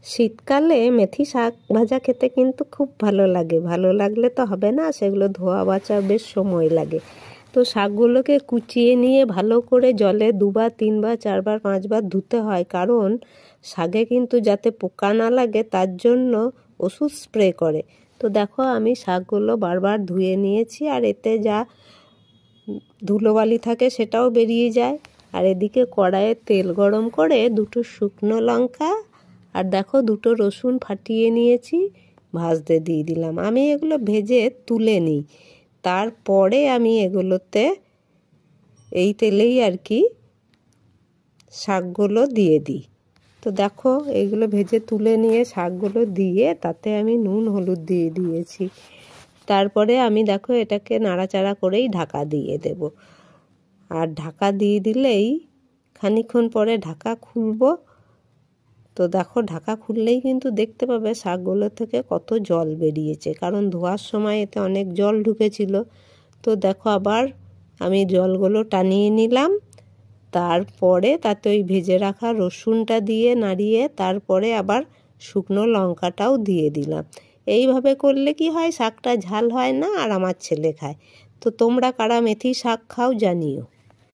শীতকালে মেথি শাক ভাজা খেতে কিন্তু খুব ভালো লাগে। ভালো লাগলে তো হবে না, সেগুলো ধোয়া বাছা বেশ সময় লাগে। তো শাকগুলোকে কুচিয়ে নিয়ে ভালো করে জলে 2বার 3বার 4বার 5বার ধুতে হয়, কারণ শাকে কিন্তু যাতে পোকা না লাগে তার জন্য ওষুধ স্প্রে করে। তো দেখো আমি শাকগুলো বারবার ধুয়ে নিয়েছি, আর এতে যা ধুলোবালি থাকে সেটাও বেরিয়ে যায়। আর এদিকে কড়াইয়ে তেল গরম করে 2টো শুকনো লঙ্কা আর দেখো 2টো রসুন ফাটিয়ে নিয়েছি, ভাজতে দিয়ে দিলাম। আমি এগুলো ভেজে তুলে নিই, তারপরে আমি এগুলোতে এই তেলেই আর কি শাকগুলো দিয়ে দিই। তো দেখো এইগুলো ভেজে তুলে নিয়ে শাকগুলো দিয়ে তাতে আমি নুন হলুদ দিয়ে দিয়েছি। তারপরে আমি দেখো এটাকে নাড়াচাড়া করেই ঢাকা দিয়ে দেব। আর ঢাকা দিয়ে দিলেই খানিকক্ষণ পরে ঢাকা খুলবো। তো দেখো ঢাকা খুললেই কিন্তু দেখতে পাবে শাকগুলো থেকে কত জল বেরিয়েছে, কারণ ধোয়ার সময় এতে অনেক জল ঢুকেছিল। তো দেখো আবার আমি জলগুলো টানিয়ে নিলাম, তারপরে তাতে ওই ভেজে রাখা রসুনটা দিয়ে নাড়িয়ে তারপরে আবার শুকনো লঙ্কাটাও দিয়ে দিলাম। এইভাবে করলে কি হয়, শাকটা ঝাল হয় না আর আমার ছেলে খায়। তো তোমরা কারা মেথি শাক খাও জানিও।